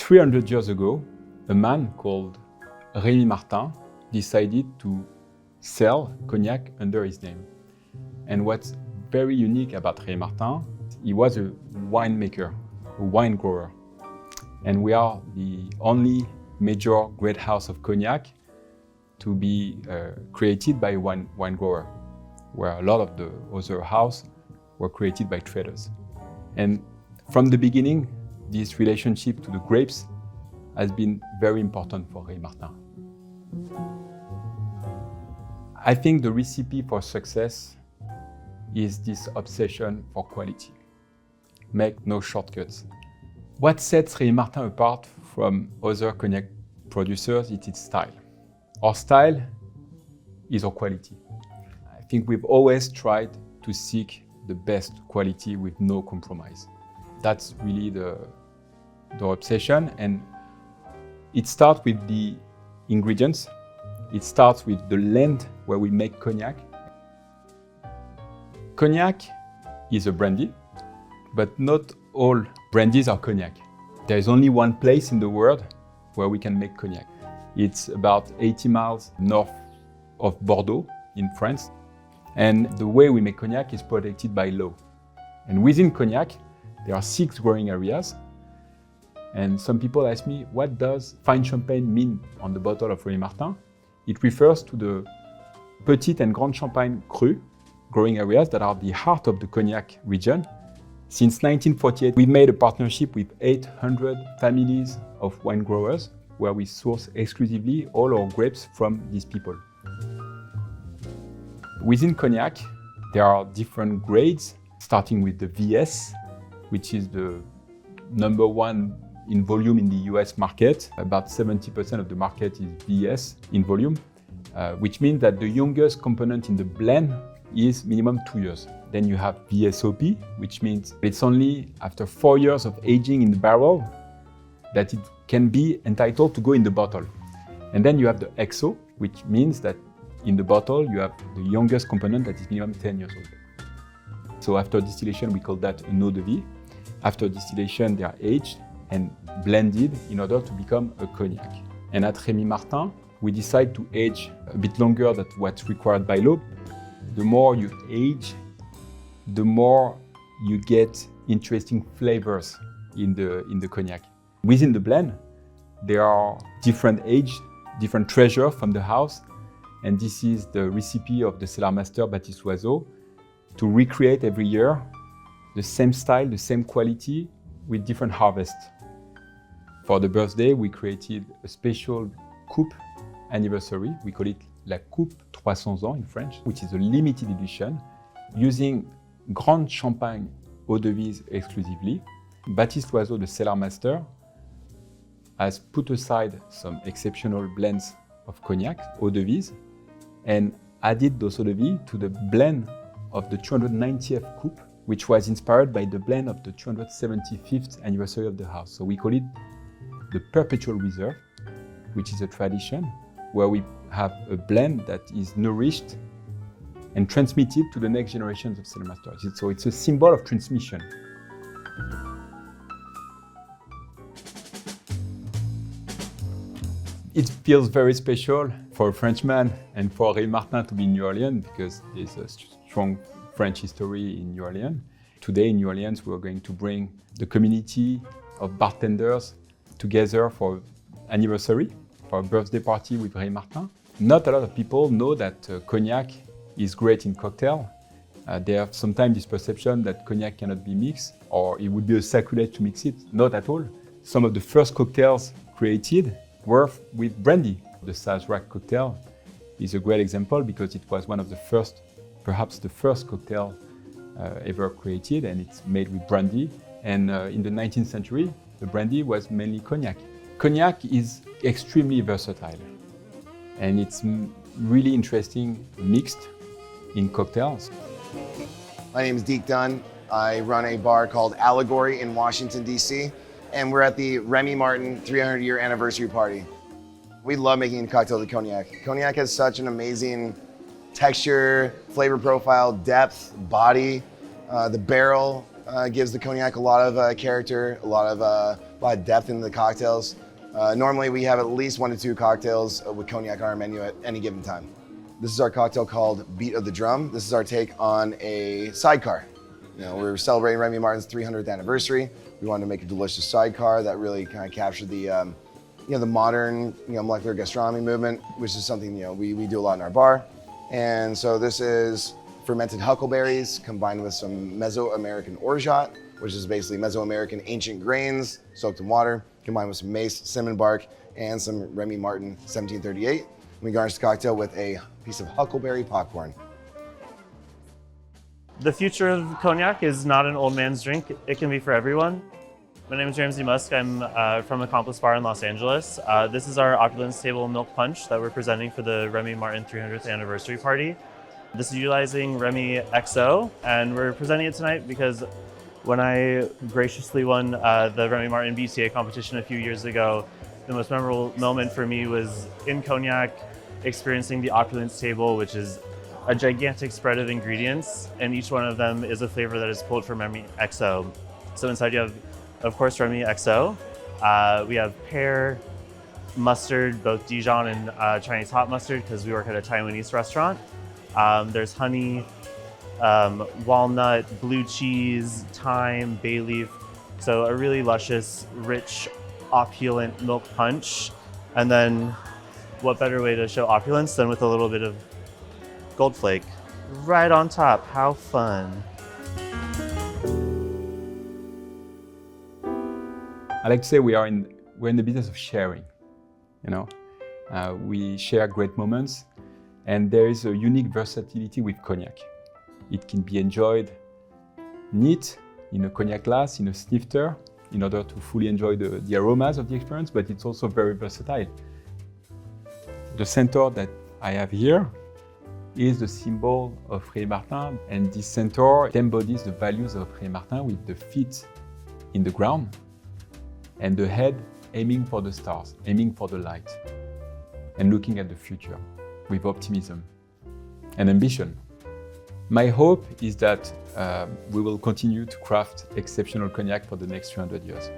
300 years ago, a man called Rémy Martin decided to sell cognac under his name. And what's very unique about Rémy Martin, he was a winemaker, a wine grower. And we are the only major great house of cognac to be created by a wine grower, where a lot of the other houses were created by traders. And from the beginning, this relationship to the grapes has been very important for Rémy Martin. I think the recipe for success is this obsession for quality. Make no shortcuts. What sets Rémy Martin apart from other cognac producers is its style. Our style is our quality. I think we've always tried to seek the best quality with no compromise. That's really the obsession, and it starts with the ingredients. It starts with the land where we make cognac. Cognac is a brandy, but not all brandies are cognac. There is only one place in the world where we can make cognac. It's about 80 miles north of Bordeaux in France. And the way we make cognac is protected by law. And within cognac, there are 6 growing areas. And some people ask me, what does fine champagne mean on the bottle of Rémy Martin? It refers to the Petite and Grande Champagne cru growing areas that are the heart of the cognac region. Since 1948, we made a partnership with 800 families of wine growers where we source exclusively all our grapes from these people. Within cognac, there are different grades, starting with the VS, which is the number one in volume in the US market. About 70% of the market is VS in volume, which means that the youngest component in the blend is minimum 2 years. Then you have VSOP, which means it's only after 4 years of aging in the barrel that it can be entitled to go in the bottle. And then you have the XO, which means that in the bottle you have the youngest component that is minimum 10 years old. So after distillation, we call that an eau de vie. After distillation, they are aged and blended in order to become a cognac. And at Rémy Martin, we decide to age a bit longer than what's required by law. The more you age, the more you get interesting flavors in the cognac. Within the blend, there are different age, different treasure from the house, and this is the recipe of the Cellar master Baptiste Loiseau to recreate every year the same style, the same quality with different harvests. For the birthday, we created a special coupe anniversary. We call it La Coupe 300 ans in French, which is a limited edition using Grande Champagne eau de vie exclusively. Baptiste Loiseau, the Cellar master, has put aside some exceptional blends of cognac, eau de vie, and added those eau de vie to the blend of the 290th coupe, which was inspired by the blend of the 275th anniversary of the house. So we call it the Perpetual Reserve, which is a tradition where we have a blend that is nourished and transmitted to the next generations of cellar masters. So it's a symbol of transmission. It feels very special for a Frenchman and for Rémy Martin to be in New Orleans because there's a strong French history in New Orleans. Today in New Orleans, we're going to bring the community of bartenders together for anniversary, for a birthday party with Rémy Martin. Not a lot of people know that cognac is great in cocktail. They have sometimes this perception that cognac cannot be mixed or it would be a sacrilege to mix it. Not at all. Some of the first cocktails created were with brandy. The Sazerac cocktail is a great example because it was one of the first, perhaps the first cocktail ever created, and it's made with brandy. And in the 19th century, the brandy was mainly cognac. Cognac is extremely versatile, and it's really interesting mixed in cocktails. My name is Deke Dunn. I run a bar called Allegory in Washington, DC, and we're at the Rémy Martin 300-year anniversary party. We love making cocktails with cognac. Cognac has such an amazing texture, flavor profile, depth, body. The barrel Gives the cognac a lot of character, a lot of depth in the cocktails. Normally we have at least 1 to 2 cocktails with cognac on our menu at any given time. This is our cocktail called Beat of the Drum. This is our take on a sidecar. We're celebrating Rémy Martin's 300th anniversary. We wanted to make a delicious sidecar that really kind of captured the the modern molecular gastronomy movement, which is something we do a lot in our bar. And so this is fermented huckleberries combined with some Mesoamerican orgeat, which is basically Mesoamerican ancient grains soaked in water, combined with some mace, cinnamon bark, and some Rémy Martin 1738. We garnish the cocktail with a piece of huckleberry popcorn. The future of cognac is not an old man's drink. It can be for everyone. My name is Ramsey Musk. I'm from Accomplice Bar in Los Angeles. This is our Opulence Table Milk Punch that we're presenting for the Rémy Martin 300th anniversary party. This is utilizing Rémy XO, and we're presenting it tonight because when I graciously won the Rémy Martin BCA competition a few years ago, the most memorable moment for me was in cognac, experiencing the Opulence Table, which is a gigantic spread of ingredients, and each one of them is a flavor that is pulled from Rémy XO. So inside you have, of course, Rémy XO. We have pear, mustard, both Dijon and Chinese hot mustard, because we work at a Taiwanese restaurant. There's honey, walnut, blue cheese, thyme, bay leaf. So a really luscious, rich, opulent milk punch. And then what better way to show opulence than with a little bit of gold flake right on top. How fun. I like to say we're in the business of sharing. We share great moments, and there is a unique versatility with cognac. It can be enjoyed neat in a cognac glass, in a snifter, in order to fully enjoy the aromas of the experience, but it's also very versatile. The centaur that I have here is the symbol of Rémy Martin, and this centaur embodies the values of Rémy Martin, with the feet in the ground and the head aiming for the stars, aiming for the light, and looking at the future with optimism and ambition. My hope is that we will continue to craft exceptional cognac for the next 300 years.